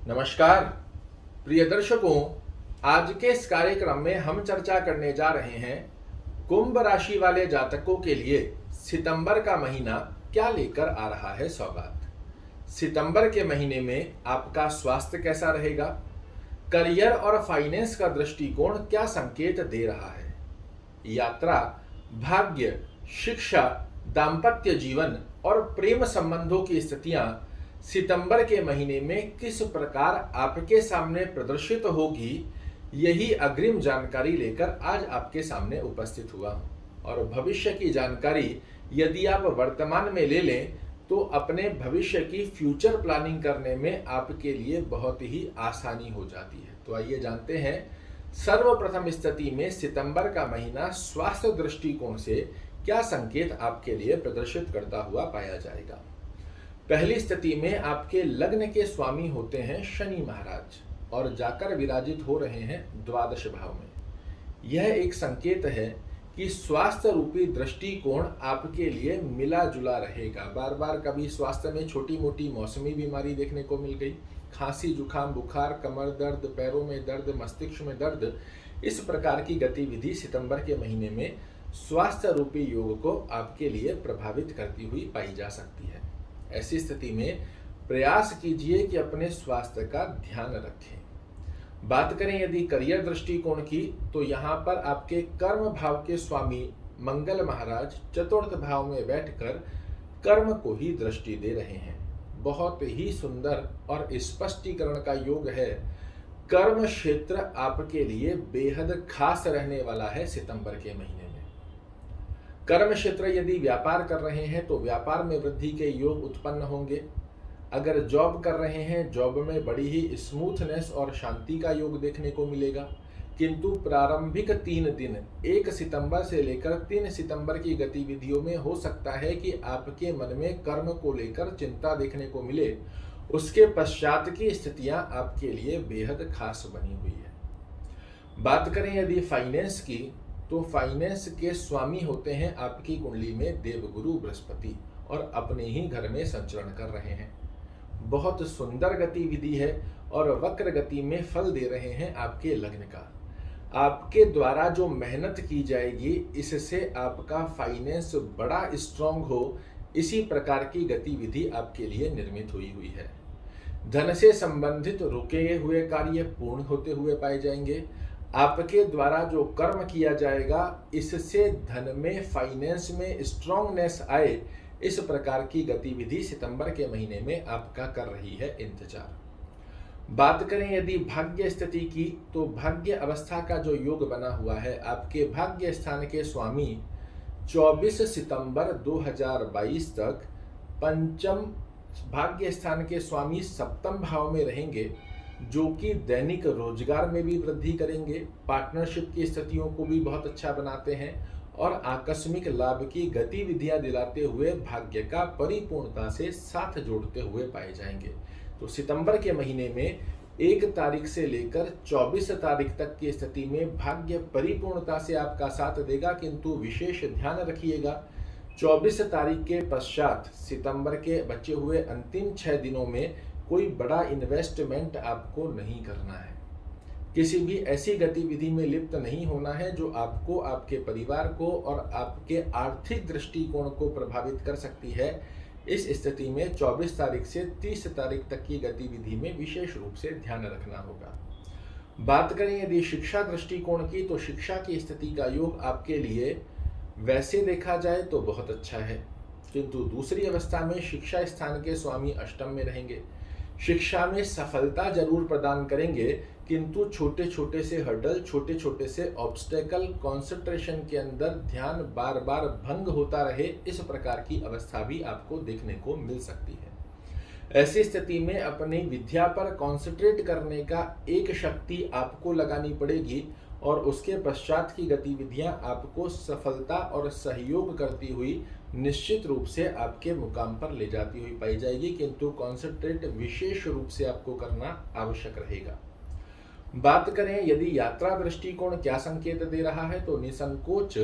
नमस्कार प्रिय दर्शकों, आज के इस कार्यक्रम में हम चर्चा करने जा रहे हैं कुंभ राशि वाले जातकों के लिए सितंबर का महीना क्या लेकर आ रहा है सौगात। सितंबर के महीने में आपका स्वास्थ्य कैसा रहेगा, करियर और फाइनेंस का दृष्टिकोण क्या संकेत दे रहा है, यात्रा, भाग्य, शिक्षा, दाम्पत्य जीवन और प्रेम संबंधों की स्थितियां सितंबर के महीने में किस प्रकार आपके सामने प्रदर्शित होगी, यही अग्रिम जानकारी लेकर आज आपके सामने उपस्थित हुआ हूं। और भविष्य की जानकारी यदि आप वर्तमान में ले लें तो अपने भविष्य की फ्यूचर प्लानिंग करने में आपके लिए बहुत ही आसानी हो जाती है। तो आइए जानते हैं सर्वप्रथम स्थिति में सितंबर का महीना स्वास्थ्य दृष्टिकोण से क्या संकेत आपके लिए प्रदर्शित करता हुआ पाया जाएगा। पहली स्थिति में आपके लग्न के स्वामी होते हैं शनि महाराज और जाकर विराजित हो रहे हैं द्वादश भाव में। यह एक संकेत है कि स्वास्थ्य रूपी दृष्टिकोण आपके लिए मिला जुला रहेगा। बार बार कभी स्वास्थ्य में छोटी मोटी मौसमी बीमारी देखने को मिल गई, खांसी, जुखाम, बुखार, कमर दर्द, पैरों में दर्द, मस्तिष्क में दर्द, इस प्रकार की गतिविधि सितंबर के महीने में स्वास्थ्य रूपी योग को आपके लिए प्रभावित करती हुई पाई जा सकती है। ऐसी स्थिति में प्रयास कीजिए कि अपने स्वास्थ्य का ध्यान रखें। बात करें यदि करियर दृष्टिकोण की, तो यहाँ पर आपके कर्म भाव के स्वामी मंगल महाराज चतुर्थ भाव में बैठकर कर्म को ही दृष्टि दे रहे हैं। बहुत ही सुंदर और स्पष्टीकरण का योग है। कर्म क्षेत्र आपके लिए बेहद खास रहने वाला है सितंबर के महीने में। कर्म क्षेत्र यदि व्यापार कर रहे हैं तो व्यापार में वृद्धि के योग उत्पन्न होंगे। अगर जॉब कर रहे हैं, जॉब में बड़ी ही स्मूथनेस और शांति का योग देखने को मिलेगा। किंतु प्रारंभिक 3 दिन 1 सितंबर से लेकर 3 सितंबर की गतिविधियों में हो सकता है कि आपके मन में कर्म को लेकर चिंता देखने को मिले। उसके पश्चात की स्थितियां आपके लिए बेहद खास बनी हुई है। बात करें यदि फाइनेंस की, तो फाइनेंस के स्वामी होते हैं आपकी कुंडली में देवगुरु बृहस्पति और अपने ही घर में संचरण कर रहे हैं। बहुत सुंदर गतिविधि है और वक्र गति में फल दे रहे हैं आपके लग्न का। आपके द्वारा जो मेहनत की जाएगी, इससे आपका फाइनेंस बड़ा स्ट्रांग हो, इसी प्रकार की गतिविधि आपके लिए निर्मित हुई है। धन से संबंधित रुके हुए कार्य पूर्ण होते हुए पाए जाएंगे। आपके द्वारा जो कर्म किया जाएगा, इससे धन में, फाइनेंस में स्ट्रांगनेस आए, इस प्रकार की गतिविधि सितंबर के महीने में आपका कर रही है इंतजार। बात करें यदि भाग्य स्थिति की, तो भाग्य अवस्था का जो योग बना हुआ है, आपके भाग्य स्थान के स्वामी 24 सितंबर 2022 तक पंचम भाग्य स्थान के स्वामी सप्तम भाव में रहेंगे, जो कि दैनिक रोजगार में भी वृद्धि करेंगे, पार्टनरशिप की स्थितियों को भी बहुत अच्छा बनाते हैं और आकस्मिक लाभ की गतिविधियां दिलाते हुए भाग्य का परिपूर्णता से साथ जोड़ते हुए पाए जाएंगे। तो सितंबर के महीने में 1 तारीख से लेकर 24 तारीख तक की स्थिति में भाग्य परिपूर्णता से आपका साथ देगा, किंतु विशेष ध्यान रखिएगा 24 तारीख के पश्चात सितंबर के बचे हुए अंतिम 6 दिनों में कोई बड़ा इन्वेस्टमेंट आपको नहीं करना है। किसी भी ऐसी गतिविधि में लिप्त नहीं होना है जो आपको, आपके परिवार को और आपके आर्थिक दृष्टिकोण को प्रभावित कर सकती है। इस स्थिति में 24 तारीख से 30 तारीख तक की गतिविधि में विशेष रूप से ध्यान रखना होगा। बात करें यदि शिक्षा दृष्टिकोण की, तो शिक्षा की स्थिति का योग आपके लिए वैसे देखा जाए तो बहुत अच्छा है, किंतु दूसरी अवस्था में शिक्षा स्थान के स्वामी अष्टम में रहेंगे। शिक्षा में सफलता जरूर प्रदान करेंगे, किंतु छोटे छोटे से हर्डल, छोटे छोटे से ऑब्स्टेकल, कंसंट्रेशन के अंदर ध्यान बार बार भंग होता रहे, इस प्रकार की अवस्था भी आपको देखने को मिल सकती है। ऐसी स्थिति में अपनी विद्या पर कंसंट्रेट करने का एक शक्ति आपको लगानी पड़ेगी और उसके पश्चात की गतिविधियां आपको सफलता और सहयोग करती हुई निश्चित रूप से आपके मुकाम पर ले जाती हुई पाई जाएगी, किंतु कंसंट्रेट विशेष रूप से आपको करना आवश्यक रहेगा। बात करें यदि यात्रा दृष्टिकोण क्या संकेत दे रहा है, तो निसंकोच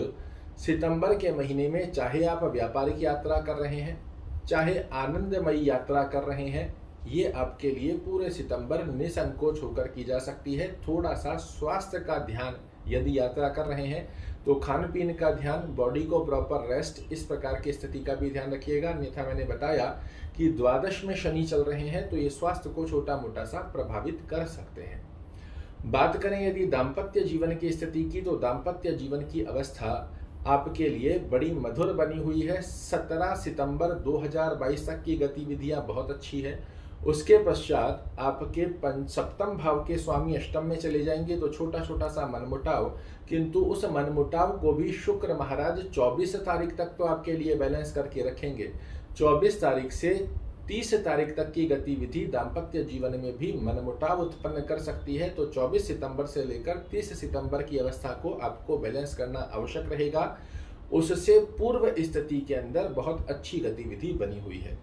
सितंबर के महीने में चाहे आप व्यापारिक यात्रा कर रहे हैं, चाहे आनंदमयी यात्रा कर रहे हैं, ये आपके लिए पूरे सितंबर निसंकोच होकर की जा सकती है। थोड़ा सा स्वास्थ्य का ध्यान, यदि यात्रा कर रहे हैं तो खान पीन का ध्यान, बॉडी को प्रॉपर रेस्ट, इस प्रकार की स्थिति का भी ध्यान रखिएगा। अन्यथा मैंने बताया कि द्वादश में शनि चल रहे हैं तो ये स्वास्थ्य को छोटा मोटा सा प्रभावित कर सकते हैं। बात करें यदि दाम्पत्य जीवन की स्थिति की, तो दाम्पत्य जीवन की अवस्था आपके लिए बड़ी मधुर बनी हुई है। 17 सितंबर 2022 तक की गतिविधियां बहुत अच्छी है। उसके पश्चात आपके सप्तम भाव के स्वामी अष्टम में चले जाएंगे तो छोटा छोटा सा मनमुटाव, किंतु उस मनमुटाव को भी शुक्र महाराज 24 तारीख तक तो आपके लिए बैलेंस करके रखेंगे। 24 तारीख से 30 तारीख तक की गतिविधि दाम्पत्य जीवन में भी मनमुटाव उत्पन्न कर सकती है। तो 24 सितंबर से लेकर 30 सितंबर की अवस्था को आपको बैलेंस करना आवश्यक रहेगा। उससे पूर्व स्थिति के अंदर बहुत अच्छी गतिविधि बनी हुई है।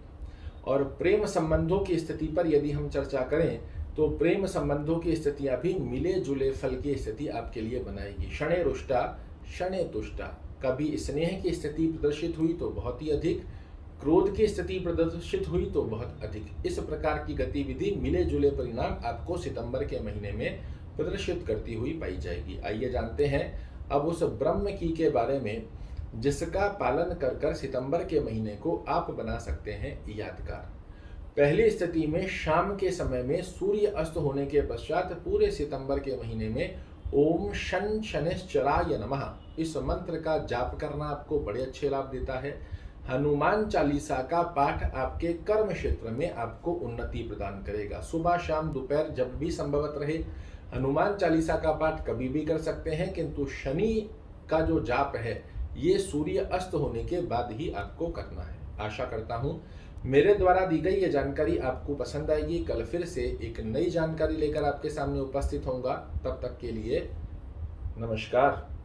और प्रेम संबंधों की स्थिति पर यदि हम चर्चा करें तो प्रेम संबंधों की स्थितियां भी मिले जुले फल की स्थिति आपके लिए बनाएगी। शनै रुष्टा शनै तुष्टा, कभी स्नेह की स्थिति प्रदर्शित हुई तो बहुत ही अधिक, क्रोध की स्थिति प्रदर्शित हुई तो बहुत अधिक। इस प्रकार की गतिविधि मिले जुले परिणाम आपको सितंबर के महीने में प्रदर्शित करती हुई पाई जाएगी। आइए जानते हैं अब उस ब्रह्म की के बारे में जिसका पालन कर कर सितंबर के महीने को आप बना सकते हैं यादगार। पहली स्थिति में शाम के समय में सूर्य अस्त होने के पश्चात पूरे सितंबर के महीने में ओम शन शनैश्चराय नमः इस मंत्र का जाप करना आपको बड़े अच्छे लाभ देता है। हनुमान चालीसा का पाठ आपके कर्म क्षेत्र में आपको उन्नति प्रदान करेगा। सुबह शाम दोपहर जब भी संभवत रहे हनुमान चालीसा का पाठ कभी भी कर सकते हैं, किंतु शनि का जो जाप है ये सूर्य अस्त होने के बाद ही आपको करना है। आशा करता हूं मेरे द्वारा दी गई ये जानकारी आपको पसंद आएगी। कल फिर से एक नई जानकारी लेकर आपके सामने उपस्थित होऊंगा। तब तक के लिए नमस्कार।